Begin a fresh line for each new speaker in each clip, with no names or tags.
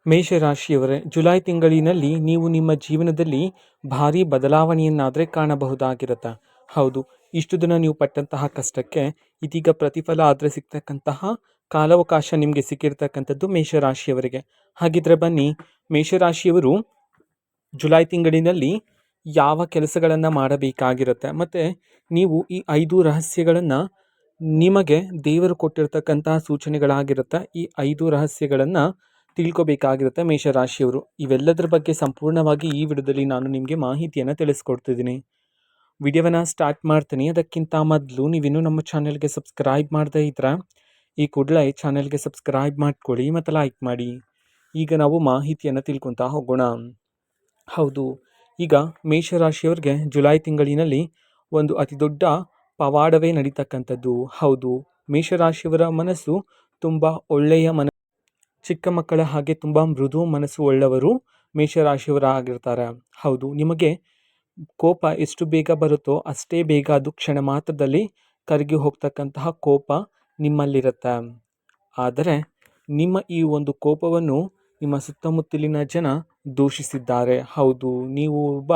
ಮೇಷರಾಶಿಯವರೇ, July ತಿಂಗಳಿನಲ್ಲಿ ನೀವು ನಿಮ್ಮ ಜೀವನದಲ್ಲಿ ಭಾರಿ ಬದಲಾವಣೆಯನ್ನಾದರೆ ಕಾಣಬಹುದಾಗಿರುತ್ತೆ. ಹೌದು, ಇಷ್ಟು ದಿನ ನೀವು ಪಟ್ಟಂತಹ ಕಷ್ಟಕ್ಕೆ ಇದೀಗ ಪ್ರತಿಫಲ ಆದರೆ ಸಿಗ್ತಕ್ಕಂತಹ ಕಾಲಾವಕಾಶ ನಿಮಗೆ ಸಿಕ್ಕಿರ್ತಕ್ಕಂಥದ್ದು ಮೇಷರಾಶಿಯವರಿಗೆ. ಹಾಗಿದ್ರೆ ಬನ್ನಿ, ಮೇಷರಾಶಿಯವರು ಜುಲೈ ತಿಂಗಳಿನಲ್ಲಿ ಯಾವ ಕೆಲಸಗಳನ್ನು ಮಾಡಬೇಕಾಗಿರುತ್ತೆ ಮತ್ತು ನೀವು ಈ 5 ರಹಸ್ಯಗಳನ್ನು ನಿಮಗೆ ದೇವರು ಕೊಟ್ಟಿರ್ತಕ್ಕಂತಹ ಸೂಚನೆಗಳಾಗಿರುತ್ತೆ. ಈ 5 ರಹಸ್ಯಗಳನ್ನು ತಿಳ್ಕೊಬೇಕಾಗಿರುತ್ತೆ ಮೇಷರಾಶಿಯವರು. ಇವೆಲ್ಲದರ ಬಗ್ಗೆ ಸಂಪೂರ್ಣವಾಗಿ ಈ ವಿಡಿಯೋದಲ್ಲಿ ನಾನು ನಿಮಗೆ ಮಾಹಿತಿಯನ್ನು ತಿಳಿಸ್ಕೊಡ್ತಿದ್ದೀನಿ. ವಿಡಿಯೋವನ್ನು ಸ್ಟಾರ್ಟ್ ಮಾಡ್ತೀನಿ. ಅದಕ್ಕಿಂತ ಮೊದಲು ನೀವಿನ್ನೂ ನಮ್ಮ ಚಾನೆಲ್ಗೆ ಸಬ್ಸ್ಕ್ರೈಬ್ ಮಾಡದೇ ಇದ್ರೆ ಈ ಕೂಡಲೇ ಚಾನೆಲ್ಗೆ ಸಬ್ಸ್ಕ್ರೈಬ್ ಮಾಡ್ಕೊಳ್ಳಿ ಮತ್ತು ಲೈಕ್ ಮಾಡಿ. ಈಗ ನಾವು ಮಾಹಿತಿಯನ್ನು ತಿಳ್ಕೊತಾ ಹೋಗೋಣ. ಹೌದು, ಈಗ ಮೇಷರಾಶಿಯವ್ರಿಗೆ ಜುಲೈ ತಿಂಗಳಿನಲ್ಲಿ ಒಂದು ಅತಿ ದೊಡ್ಡ ಪವಾಡವೇ ನಡೀತಕ್ಕಂಥದ್ದು. ಹೌದು, ಮೇಷರಾಶಿಯವರ ಮನಸ್ಸು ತುಂಬ ಒಳ್ಳೆಯ ಚಿಕ್ಕ ಮಕ್ಕಳ ಹಾಗೆ ತುಂಬ ಮೃದು ಮನಸ್ಸು ಉಳ್ಳವರು ಮೇಷರಾಶಿಯವರ ಆಗಿರ್ತಾರೆ. ಹೌದು, ನಿಮಗೆ ಕೋಪ ಎಷ್ಟು ಬೇಗ ಬರುತ್ತೋ ಅಷ್ಟೇ ಬೇಗ ಅದು ಕ್ಷಣ ಮಾತ್ರದಲ್ಲಿ ಕರಗಿ ಹೋಗ್ತಕ್ಕಂತಹ ಕೋಪ ನಿಮ್ಮಲ್ಲಿರುತ್ತೆ. ಆದರೆ ನಿಮ್ಮ ಈ ಒಂದು ಕೋಪವನ್ನು ನಿಮ್ಮ ಸುತ್ತಮುತ್ತಲಿನ ಜನ ದೂಷಿಸಿದ್ದಾರೆ. ಹೌದು, ನೀವು ಒಬ್ಬ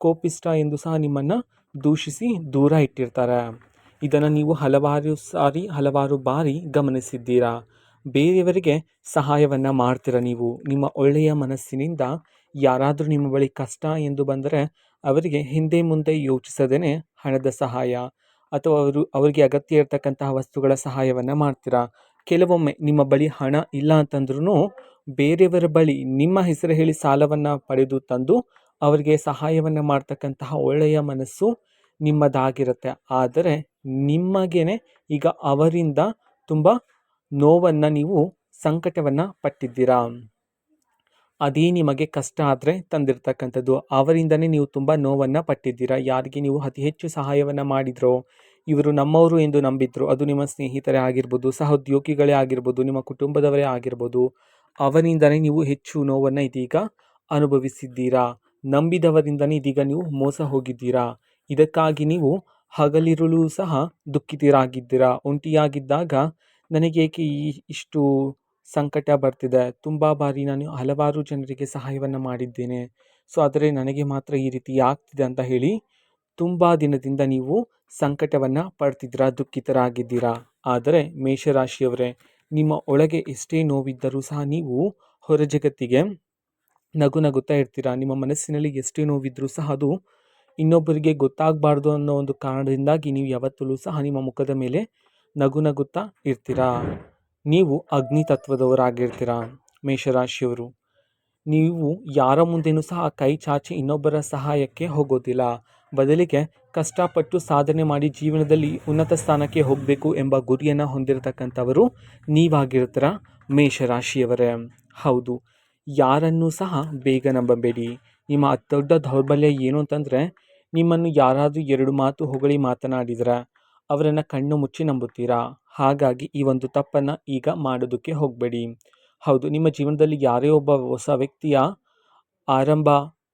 ಕೋಪಿಷ್ಟ ಎಂದು ಸಹ ನಿಮ್ಮನ್ನು ದೂಷಿಸಿ ದೂರ ಇಟ್ಟಿರ್ತಾರೆ. ಇದನ್ನು ನೀವು ಹಲವಾರು ಬಾರಿ ಗಮನಿಸಿದ್ದೀರಾ. ಬೇರೆಯವರಿಗೆ ಸಹಾಯವನ್ನು ಮಾಡ್ತೀರ. ನೀವು ನಿಮ್ಮ ಒಳ್ಳೆಯ ಮನಸ್ಸಿನಿಂದ ಯಾರಾದರೂ ನಿಮ್ಮ ಬಳಿ ಕಷ್ಟ ಎಂದು ಬಂದರೆ ಅವರಿಗೆ ಹಿಂದೆ ಮುಂದೆ ಯೋಚಿಸದೇ ಹಣದ ಸಹಾಯ ಅಥವಾ ಅವರಿಗೆ ಅಗತ್ಯ ಇರತಕ್ಕಂತಹ ವಸ್ತುಗಳ ಸಹಾಯವನ್ನು ಮಾಡ್ತೀರಾ. ಕೆಲವೊಮ್ಮೆ ನಿಮ್ಮ ಬಳಿ ಹಣ ಇಲ್ಲ ಅಂತಂದ್ರೂ ಬೇರೆಯವರ ಬಳಿ ನಿಮ್ಮ ಹೆಸರು ಹೇಳಿ ಸಾಲವನ್ನು ಪಡೆದು ತಂದು ಅವರಿಗೆ ಸಹಾಯವನ್ನು ಮಾಡ್ತಕ್ಕಂತಹ ಒಳ್ಳೆಯ ಮನಸ್ಸು ನಿಮ್ಮದಾಗಿರುತ್ತೆ. ಆದರೆ ನಿಮಗೇನೆ ಈಗ ಅವರಿಂದ ತುಂಬ ನೋವನ್ನು, ನೀವು ಸಂಕಟವನ್ನು ಪಟ್ಟಿದ್ದೀರಾ. ಅದೇ ನಿಮಗೆ ಕಷ್ಟ ಆದರೆ ತಂದಿರ್ತಕ್ಕಂಥದ್ದು. ಅವರಿಂದನೇ ನೀವು ತುಂಬ ನೋವನ್ನು ಪಟ್ಟಿದ್ದೀರಾ. ಯಾರಿಗೆ ನೀವು ಅತಿ ಹೆಚ್ಚು ಸಹಾಯವನ್ನು ಮಾಡಿದ್ರೋ, ಇವರು ನಮ್ಮವರು ಎಂದು ನಂಬಿದ್ರು, ಅದು ನಿಮ್ಮ ಸ್ನೇಹಿತರೇ ಆಗಿರ್ಬೋದು, ಸಹೋದ್ಯೋಗಿಗಳೇ ಆಗಿರ್ಬೋದು, ನಿಮ್ಮ ಕುಟುಂಬದವರೇ ಆಗಿರ್ಬೋದು, ಅವರಿಂದನೇ ನೀವು ಹೆಚ್ಚು ನೋವನ್ನು ಇದೀಗ ಅನುಭವಿಸಿದ್ದೀರಾ. ನಂಬಿದವರಿಂದನೇ ಇದೀಗ ನೀವು ಮೋಸ ಹೋಗಿದ್ದೀರಾ. ಇದಕ್ಕಾಗಿ ನೀವು ಹಗಲಿರುಳು ಸಹ ದುಃಖಿತರಾಗಿದ್ದೀರಾ. ಒಂಟಿಯಾಗಿದ್ದಾಗ ನನಗೆ ಏಕೆ ಇಷ್ಟು ಸಂಕಟ ಬರ್ತಿದೆ, ತುಂಬ ಬಾರಿ ನಾನು ಹಲವಾರು ಜನರಿಗೆ ಸಹಾಯವನ್ನು ಮಾಡಿದ್ದೇನೆ, ಸೊ ಆದರೆ ನನಗೆ ಮಾತ್ರ ಈ ರೀತಿ ಆಗ್ತಿದೆ ಅಂತ ಹೇಳಿ ತುಂಬ ದಿನದಿಂದ ನೀವು ಸಂಕಟವನ್ನು ಪಡ್ತಿದ್ದೀರಾ, ದುಃಖಿತರಾಗಿದ್ದೀರಾ. ಆದರೆ ಮೇಷರಾಶಿಯವರೇ, ನಿಮ್ಮ ಒಳಗೆ ಎಷ್ಟೇ ನೋವಿದ್ದರೂ ಸಹ ನೀವು ಹೊರ ಜಗತ್ತಿಗೆ ನಗು ನಗುತ್ತಾ ಇರ್ತೀರಾ. ನಿಮ್ಮ ಮನಸ್ಸಿನಲ್ಲಿ ಎಷ್ಟೇ ನೋವಿದ್ರೂ ಸಹ ಅದು ಇನ್ನೊಬ್ಬರಿಗೆ ಗೊತ್ತಾಗಬಾರ್ದು ಅನ್ನೋ ಒಂದು ಕಾರಣದಿಂದಾಗಿ ನೀವು ಯಾವತ್ತೂ ಸಹ ನಿಮ್ಮ ಮುಖದ ಮೇಲೆ ನಗು ನಗುತ್ತಾ ಇರ್ತೀರಾ. ನೀವು ಅಗ್ನಿ ತತ್ವದವರಾಗಿರ್ತೀರಾ ಮೇಷರಾಶಿಯವರು. ನೀವು ಯಾರ ಮುಂದೆನೂ ಸಹ ಕೈ ಚಾಚಿ ಇನ್ನೊಬ್ಬರ ಸಹಾಯಕ್ಕೆ ಹೋಗೋದಿಲ್ಲ. ಬದಲಿಗೆ ಕಷ್ಟಪಟ್ಟು ಸಾಧನೆ ಮಾಡಿ ಜೀವನದಲ್ಲಿ ಉನ್ನತ ಸ್ಥಾನಕ್ಕೆ ಹೋಗಬೇಕು ಎಂಬ ಗುರಿಯನ್ನು ಹೊಂದಿರತಕ್ಕಂಥವರು ನೀವಾಗಿರ್ತೀರ ಮೇಷರಾಶಿಯವರೇ. ಹೌದು, ಯಾರನ್ನೂ ಸಹ ಬೇಗ ನಂಬಬೇಡಿ. ನಿಮ್ಮ ಅತಿ ದೊಡ್ಡ ದೌರ್ಬಲ್ಯ ಏನು ಅಂತಂದರೆ, ನಿಮ್ಮನ್ನು ಯಾರಾದರೂ 2 ಮಾತು ಹೊಗಳಿ ಮಾತನಾಡಿದರೆ ಅವರನ್ನು ಕಣ್ಣು ಮುಚ್ಚಿ ನಂಬುತ್ತೀರಾ. ಹಾಗಾಗಿ ಈ ಒಂದು ತಪ್ಪನ್ನು ಈಗ ಮಾಡೋದಕ್ಕೆ ಹೋಗಬೇಡಿ. ಹೌದು, ನಿಮ್ಮ ಜೀವನದಲ್ಲಿ ಯಾರೇ ಒಬ್ಬ ಹೊಸ ವ್ಯಕ್ತಿಯ ಆರಂಭ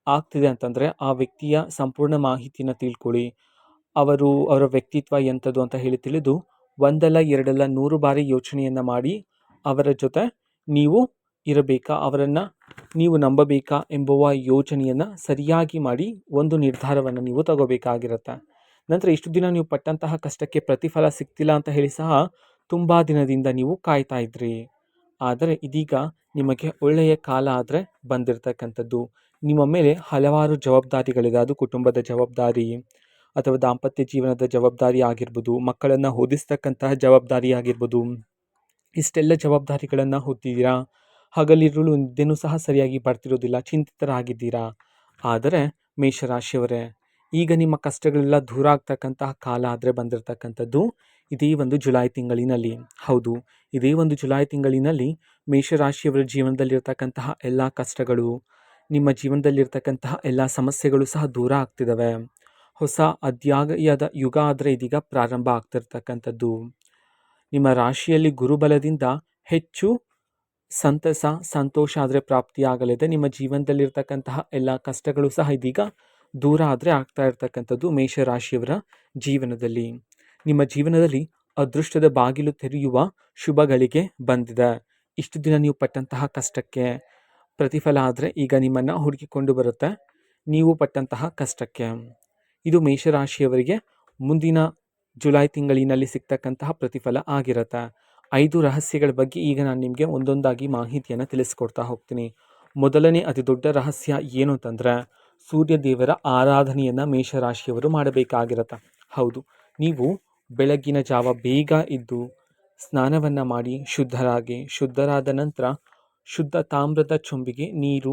ಆಗ್ತಿದೆ ಅಂತಂದರೆ ಆ ವ್ಯಕ್ತಿಯ ಸಂಪೂರ್ಣ ಮಾಹಿತಿನ ತಿಳ್ಕೊಳ್ಳಿ. ಅವರ ವ್ಯಕ್ತಿತ್ವ ಎಂಥದ್ದು ಅಂತ ಹೇಳಿ ತಿಳಿದು ಒಂದಲ್ಲ ಎರಡಲ್ಲ 100 ಬಾರಿ ಯೋಚನೆಯನ್ನು ಮಾಡಿ ಅವರ ಜೊತೆ ನೀವು ಇರಬೇಕಾ, ಅವರನ್ನು ನೀವು ನಂಬಬೇಕಾ ಎಂಬುವ ಯೋಚನೆಯನ್ನು ಸರಿಯಾಗಿ ಮಾಡಿ ಒಂದು ನಿರ್ಧಾರವನ್ನು ನೀವು ತಗೋಬೇಕಾಗಿರುತ್ತೆ. ನಂತರ ಇಷ್ಟು ದಿನ ನೀವು ಪಟ್ಟಂತಹ ಕಷ್ಟಕ್ಕೆ ಪ್ರತಿಫಲ ಸಿಗ್ತಿಲ್ಲ ಅಂತ ಹೇಳಿ ಸಹ ತುಂಬ ದಿನದಿಂದ ನೀವು ಕಾಯ್ತಾ ಇದ್ರಿ. ಆದರೆ ಇದೀಗ ನಿಮಗೆ ಒಳ್ಳೆಯ ಕಾಲ ಆದರೆ ಬಂದಿರತಕ್ಕಂಥದ್ದು. ನಿಮ್ಮ ಮೇಲೆ ಹಲವಾರು ಜವಾಬ್ದಾರಿಗಳಿದೆ. ಅದು ಕುಟುಂಬದ ಜವಾಬ್ದಾರಿ ಅಥವಾ ದಾಂಪತ್ಯ ಜೀವನದ ಜವಾಬ್ದಾರಿ ಆಗಿರ್ಬೋದು, ಮಕ್ಕಳನ್ನು ಓದಿಸ್ತಕ್ಕಂತಹ ಜವಾಬ್ದಾರಿ ಆಗಿರ್ಬೋದು. ಇಷ್ಟೆಲ್ಲ ಜವಾಬ್ದಾರಿಗಳನ್ನು ಹೊತ್ತಿದ್ದೀರಾ. ಹಗಲಿರುಳು ನಿದ್ದೆನೂ ಸಹ ಸರಿಯಾಗಿ ಬರ್ತಿರೋದಿಲ್ಲ, ಚಿಂತಿತರಾಗಿದ್ದೀರಾ. ಆದರೆ ಮೇಷರಾಶಿಯವರೇ, ಈಗ ನಿಮ್ಮ ಕಷ್ಟಗಳೆಲ್ಲ ದೂರ ಆಗ್ತಕ್ಕಂತಹ ಕಾಲ ಆದರೆ ಬಂದಿರತಕ್ಕಂಥದ್ದು ಇದೇ ಒಂದು ಜುಲೈ ತಿಂಗಳಿನಲ್ಲಿ. ಹೌದು, ಇದೇ ಒಂದು ಜುಲೈ ತಿಂಗಳಿನಲ್ಲಿ ಮೇಷರಾಶಿಯವರ ಜೀವನದಲ್ಲಿರ್ತಕ್ಕಂತಹ ಎಲ್ಲ ಕಷ್ಟಗಳು, ನಿಮ್ಮ ಜೀವನದಲ್ಲಿರ್ತಕ್ಕಂತಹ ಎಲ್ಲ ಸಮಸ್ಯೆಗಳು ಸಹ ದೂರ ಆಗ್ತಿದ್ದಾವೆ. ಹೊಸ ಅಧ್ಯಾಯದ ಯುಗ ಆದರೆ ಇದೀಗ ಪ್ರಾರಂಭ ಆಗ್ತಿರ್ತಕ್ಕಂಥದ್ದು. ನಿಮ್ಮ ರಾಶಿಯಲ್ಲಿ ಗುರುಬಲದಿಂದ ಹೆಚ್ಚು ಸಂತಸ, ಸಂತೋಷ ಆದರೆ ಪ್ರಾಪ್ತಿಯಾಗಲಿದೆ. ನಿಮ್ಮ ಜೀವನದಲ್ಲಿರ್ತಕ್ಕಂತಹ ಎಲ್ಲ ಕಷ್ಟಗಳು ಸಹ ಇದೀಗ ದೂರ ಆದರೆ ಆಗ್ತಾ ಇರ್ತಕ್ಕಂಥದ್ದು ಮೇಷರಾಶಿಯವರ ಜೀವನದಲ್ಲಿ. ನಿಮ್ಮ ಜೀವನದಲ್ಲಿ ಅದೃಷ್ಟದ ಬಾಗಿಲು ತೆರೆಯುವ ಶುಭಗಳಿಗೆ ಬಂದಿದೆ. ಇಷ್ಟು ದಿನ ನೀವು ಪಟ್ಟಂತಹ ಕಷ್ಟಕ್ಕೆ ಪ್ರತಿಫಲ ಆದರೆ ಈಗ ನಿಮ್ಮನ್ನು ಹುಡುಕಿಕೊಂಡು ಬರುತ್ತೆ ನೀವು ಪಟ್ಟಂತಹ ಕಷ್ಟಕ್ಕೆ. ಇದು ಮೇಷರಾಶಿಯವರಿಗೆ ಮುಂದಿನ ಜುಲೈ ತಿಂಗಳಿನಲ್ಲಿ ಸಿಗ್ತಕ್ಕಂತಹ ಪ್ರತಿಫಲ ಆಗಿರುತ್ತೆ. 5 ರಹಸ್ಯಗಳ ಬಗ್ಗೆ ಈಗ ನಾನು ನಿಮಗೆ ಒಂದೊಂದಾಗಿ ಮಾಹಿತಿಯನ್ನು ತಿಳಿಸ್ಕೊಡ್ತಾ ಹೋಗ್ತೀನಿ. ಮೊದಲನೇ ಅತಿ ದೊಡ್ಡ ರಹಸ್ಯ ಏನು ಅಂತಂದರೆ ಸೂರ್ಯ ದೇವರ ಆರಾಧನೆಯನ್ನು ಮೇಷರಾಶಿಯವರು ಮಾಡಬೇಕಾಗಿರುತ್ತೆ. ಹೌದು, ನೀವು ಬೆಳಗ್ಗಿನ ಜಾವ ಬೇಗ ಇದ್ದು ಸ್ನಾನವನ್ನು ಮಾಡಿ ಶುದ್ಧರಾದ ನಂತರ ಶುದ್ಧ ತಾಮ್ರದ ಚೊಂಬಿಗೆ ನೀರು,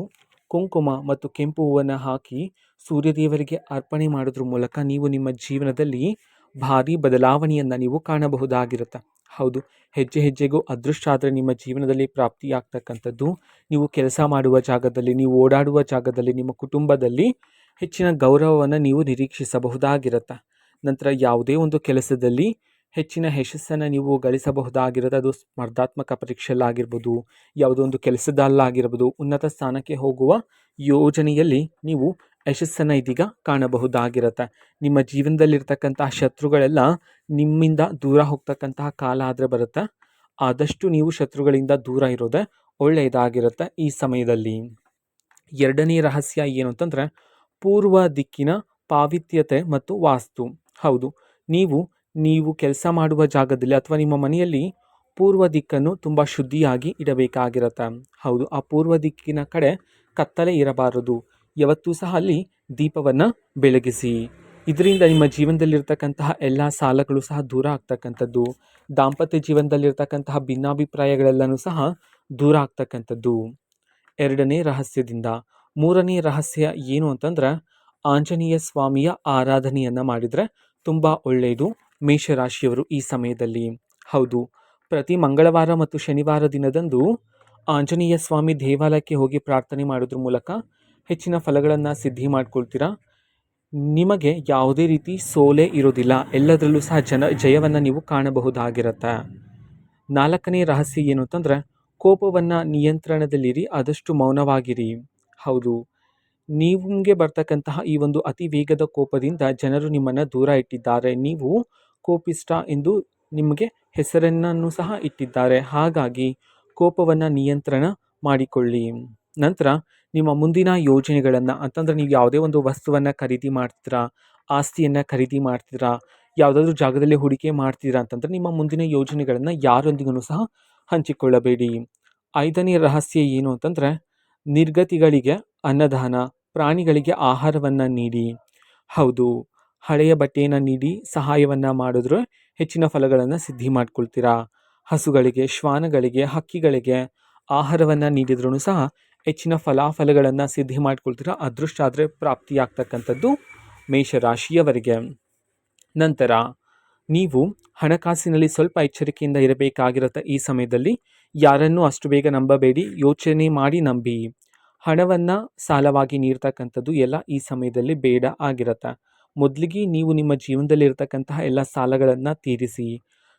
ಕುಂಕುಮ ಮತ್ತು ಕೆಂಪು ಹೂವನ್ನು ಹಾಕಿ ಸೂರ್ಯದೇವರಿಗೆ ಅರ್ಪಣೆ ಮಾಡೋದ್ರ ಮೂಲಕ ನೀವು ನಿಮ್ಮ ಜೀವನದಲ್ಲಿ ಭಾರಿ ಬದಲಾವಣೆಯನ್ನು ನೀವು ಕಾಣಬಹುದಾಗಿರುತ್ತೆ. ಹೌದು, ಹೆಜ್ಜೆ ಹೆಜ್ಜೆಗೂ ಅದೃಷ್ಟ ಆದರೆ ನಿಮ್ಮ ಜೀವನದಲ್ಲಿ ಪ್ರಾಪ್ತಿಯಾಗ್ತಕ್ಕಂಥದ್ದು. ನೀವು ಕೆಲಸ ಮಾಡುವ ಜಾಗದಲ್ಲಿ, ನೀವು ಓಡಾಡುವ ಜಾಗದಲ್ಲಿ, ನಿಮ್ಮ ಕುಟುಂಬದಲ್ಲಿ ಹೆಚ್ಚಿನ ಗೌರವವನ್ನು ನೀವು ನಿರೀಕ್ಷಿಸಬಹುದಾಗಿರುತ್ತೆ. ನಂತರ ಯಾವುದೇ ಒಂದು ಕೆಲಸದಲ್ಲಿ ಹೆಚ್ಚಿನ ಯಶಸ್ಸನ್ನು ನೀವು ಗಳಿಸಬಹುದಾಗಿರುತ್ತೆ. ಅದು ಸ್ಪರ್ಧಾತ್ಮಕ ಪರೀಕ್ಷೆಯಲ್ಲಾಗಿರ್ಬೋದು, ಯಾವುದೋ ಒಂದು ಕೆಲಸದಲ್ಲಾಗಿರ್ಬೋದು, ಉನ್ನತ ಸ್ಥಾನಕ್ಕೆ ಹೋಗುವ ಯೋಜನೆಯಲ್ಲಿ ನೀವು ಯಶಸ್ಸನ್ನು ಇದೀಗ ಕಾಣಬಹುದಾಗಿರುತ್ತೆ. ನಿಮ್ಮ ಜೀವನದಲ್ಲಿರ್ತಕ್ಕಂತಹ ಶತ್ರುಗಳೆಲ್ಲ ನಿಮ್ಮಿಂದ ದೂರ ಹೋಗ್ತಕ್ಕಂತಹ ಕಾಲ ಆದರೆ ಬರುತ್ತೆ. ಆದಷ್ಟು ನೀವು ಶತ್ರುಗಳಿಂದ ದೂರ ಇರೋದೇ ಒಳ್ಳೆಯದಾಗಿರುತ್ತೆ ಈ ಸಮಯದಲ್ಲಿ. ಎರಡನೇ ರಹಸ್ಯ ಏನು ಅಂತಂದರೆ ಪೂರ್ವ ದಿಕ್ಕಿನ ಪಾವಿತ್ರ್ಯತೆ ಮತ್ತು ವಾಸ್ತು. ಹೌದು, ನೀವು ಕೆಲಸ ಮಾಡುವ ಜಾಗದಲ್ಲಿ ಅಥವಾ ನಿಮ್ಮ ಮನೆಯಲ್ಲಿ ಪೂರ್ವ ದಿಕ್ಕನ್ನು ತುಂಬ ಶುದ್ಧಿಯಾಗಿ ಇಡಬೇಕಾಗಿರುತ್ತೆ. ಹೌದು, ಆ ಪೂರ್ವ ದಿಕ್ಕಿನ ಕಡೆ ಕತ್ತಲೆ ಇರಬಾರದು. ಯಾವತ್ತೂ ಸಹ ಅಲ್ಲಿ ದೀಪವನ್ನು ಬೆಳಗಿಸಿ. ಇದರಿಂದ ನಿಮ್ಮ ಜೀವನದಲ್ಲಿರ್ತಕ್ಕಂತಹ ಎಲ್ಲ ಸಾಲಗಳು ಸಹ ದೂರ ಆಗ್ತಕ್ಕಂಥದ್ದು. ದಾಂಪತ್ಯ ಜೀವನದಲ್ಲಿರ್ತಕ್ಕಂತಹ ಭಿನ್ನಾಭಿಪ್ರಾಯಗಳೆಲ್ಲನೂ ಸಹ ದೂರ ಆಗ್ತಕ್ಕಂಥದ್ದು ಎರಡನೇ ರಹಸ್ಯದಿಂದ. ಮೂರನೇ ರಹಸ್ಯ ಏನು ಅಂತಂದರೆ ಆಂಜನೇಯ ಸ್ವಾಮಿಯ ಆರಾಧನೆಯನ್ನು ಮಾಡಿದರೆ ತುಂಬ ಒಳ್ಳೆಯದು ಮೇಷರಾಶಿಯವರು ಈ ಸಮಯದಲ್ಲಿ. ಹೌದು, ಪ್ರತಿ ಮಂಗಳವಾರ ಮತ್ತು ಶನಿವಾರ ದಿನದಂದು ಆಂಜನೇಯ ಸ್ವಾಮಿ ದೇವಾಲಯಕ್ಕೆ ಹೋಗಿ ಪ್ರಾರ್ಥನೆ ಮಾಡೋದ್ರ ಮೂಲಕ ಹೆಚ್ಚಿನ ಫಲಗಳನ್ನು ಸಿದ್ಧಿ ಮಾಡ್ಕೊಳ್ತೀರಾ. ನಿಮಗೆ ಯಾವುದೇ ರೀತಿ ಸೋಲೆ ಇರೋದಿಲ್ಲ, ಎಲ್ಲದರಲ್ಲೂ ಸಹ ಜಯವನ್ನು ನೀವು ಕಾಣಬಹುದಾಗಿರುತ್ತೆ. ನಾಲ್ಕನೇ ರಹಸ್ಯ ಏನು ಅಂತಂದರೆ ಕೋಪವನ್ನು ನಿಯಂತ್ರಣದಲ್ಲಿರಿ, ಆದಷ್ಟು ಮೌನವಾಗಿರಿ. ಹೌದು, ನಿಮಗೆ ಬರ್ತಕ್ಕಂತಹ ಈ ಒಂದು ಅತಿ ವೇಗದ ಕೋಪದಿಂದ ಜನರು ನಿಮ್ಮನ್ನು ದೂರ ಇಟ್ಟಿದ್ದಾರೆ. ನೀವು ಕೋಪಿಷ್ಟ ಎಂದು ನಿಮಗೆ ಹೆಸರನ್ನು ಸಹ ಇಟ್ಟಿದ್ದಾರೆ. ಹಾಗಾಗಿ ಕೋಪವನ್ನು ನಿಯಂತ್ರಣ ಮಾಡಿಕೊಳ್ಳಿ. ನಂತರ ನಿಮ್ಮ ಮುಂದಿನ ಯೋಜನೆಗಳನ್ನು ಅಂತಂದರೆ ನೀವು ಯಾವುದೇ ಒಂದು ವಸ್ತುವನ್ನು ಖರೀದಿ ಮಾಡ್ತೀರಾ, ಆಸ್ತಿಯನ್ನು ಖರೀದಿ ಮಾಡ್ತೀರಾ, ಯಾವುದಾದ್ರೂ ಜಾಗದಲ್ಲಿ ಹೂಡಿಕೆ ಮಾಡ್ತೀರಾ ಅಂತಂದರೆ ನಿಮ್ಮ ಮುಂದಿನ ಯೋಜನೆಗಳನ್ನು ಯಾರೊಂದಿಗೂ ಸಹ ಹಂಚಿಕೊಳ್ಳಬೇಡಿ. ಐದನೇ ರಹಸ್ಯ ಏನು ಅಂತಂದರೆ ನಿರ್ಗತಿಗಳಿಗೆ ಅನ್ನದಾನ, ಪ್ರಾಣಿಗಳಿಗೆ ಆಹಾರವನ್ನು ನೀಡಿ. ಹೌದು, ಹಳೆಯ ಬಟ್ಟೆಯನ್ನು ನೀಡಿ ಸಹಾಯವನ್ನು ಮಾಡಿದ್ರೆ ಹೆಚ್ಚಿನ ಫಲಗಳನ್ನು ಸಿದ್ಧಿ ಮಾಡ್ಕೊಳ್ತೀರಾ. ಹಸುಗಳಿಗೆ, ಶ್ವಾನಗಳಿಗೆ, ಹಕ್ಕಿಗಳಿಗೆ ಆಹಾರವನ್ನು ನೀಡಿದ್ರೂ ಸಹ ಹೆಚ್ಚಿನ ಫಲಾಫಲಗಳನ್ನು ಸಿದ್ಧಿ ಮಾಡ್ಕೊಳ್ತೀರಾ. ಅದೃಷ್ಟ ಆದರೆ ಪ್ರಾಪ್ತಿಯಾಗ್ತಕ್ಕಂಥದ್ದು ಮೇಷರಾಶಿಯವರಿಗೆ. ನಂತರ ನೀವು ಹಣಕಾಸಿನಲ್ಲಿ ಸ್ವಲ್ಪ ಎಚ್ಚರಿಕೆಯಿಂದ ಇರಬೇಕಾಗಿರುತ್ತೆ. ಈ ಸಮಯದಲ್ಲಿ ಯಾರನ್ನೂ ಅಷ್ಟು ಬೇಗ ನಂಬಬೇಡಿ, ಯೋಚನೆ ಮಾಡಿ ನಂಬಿ. ಹಣವನ್ನು ಸಾಲವಾಗಿ ನೀಡ್ತಕ್ಕಂಥದ್ದು ಎಲ್ಲ ಈ ಸಮಯದಲ್ಲಿ ಬೇಡ ಆಗಿರುತ್ತೆ. ಮೊದಲಿಗೆ ನೀವು ನಿಮ್ಮ ಜೀವನದಲ್ಲಿ ಇರತಕ್ಕಂತಹ ಎಲ್ಲ ಸಾಲಗಳನ್ನು ತೀರಿಸಿ.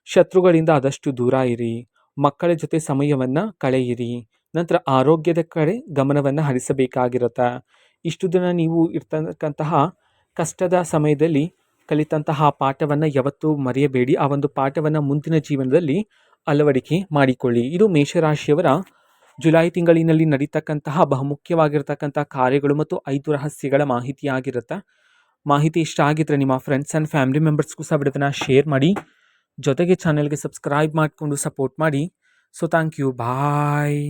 ಶತ್ರುಗಳಿಂದ ಆದಷ್ಟು ದೂರ ಇರಿ. ಮಕ್ಕಳ ಜೊತೆ ಸಮಯವನ್ನು ಕಳೆಯಿರಿ. ನಂತರ ಆರೋಗ್ಯದ ಕಡೆ ಗಮನವನ್ನು ಹರಿಸಬೇಕಾಗಿರುತ್ತೆ. ಇಷ್ಟು ದಿನ ನೀವು ಇರ್ತಕ್ಕಂತಹ ಕಷ್ಟದ ಸಮಯದಲ್ಲಿ ಕಲಿತಂತಹ ಪಾಠವನ್ನು ಯಾವತ್ತೂ ಮರೆಯಬೇಡಿ. ಆ ಒಂದು ಪಾಠವನ್ನು ಮುಂದಿನ ಜೀವನದಲ್ಲಿ ಅಳವಡಿಕೆ ಮಾಡಿಕೊಳ್ಳಿ. ಇದು ಮೇಷರಾಶಿಯವರ ಜುಲೈ ತಿಂಗಳಿನಲ್ಲಿ ನಡೀತಕ್ಕಂತಹ ಬಹುಮುಖ್ಯವಾಗಿರ್ತಕ್ಕಂಥ ಕಾರ್ಯಗಳು ಮತ್ತು 5 ರಹಸ್ಯಗಳ ಮಾಹಿತಿಯಾಗಿರುತ್ತೆ. ಮಾಹಿತಿ ಇಷ್ಟ ಆಗಿದ್ದರೆ ನಿಮ್ಮ ಫ್ರೆಂಡ್ಸ್ ಆ್ಯಂಡ್ ಫ್ಯಾಮಿಲಿ ಮೆಂಬರ್ಸ್ಗೂ ಸಹ ವಿಡಿಯೋನ ಶೇರ್ ಮಾಡಿ. ಜೊತೆಗೆ ಚಾನೆಲ್ಗೆ ಸಬ್ಸ್ಕ್ರೈಬ್ ಮಾಡಿಕೊಂಡು ಸಪೋರ್ಟ್ ಮಾಡಿ. So thank you, bye.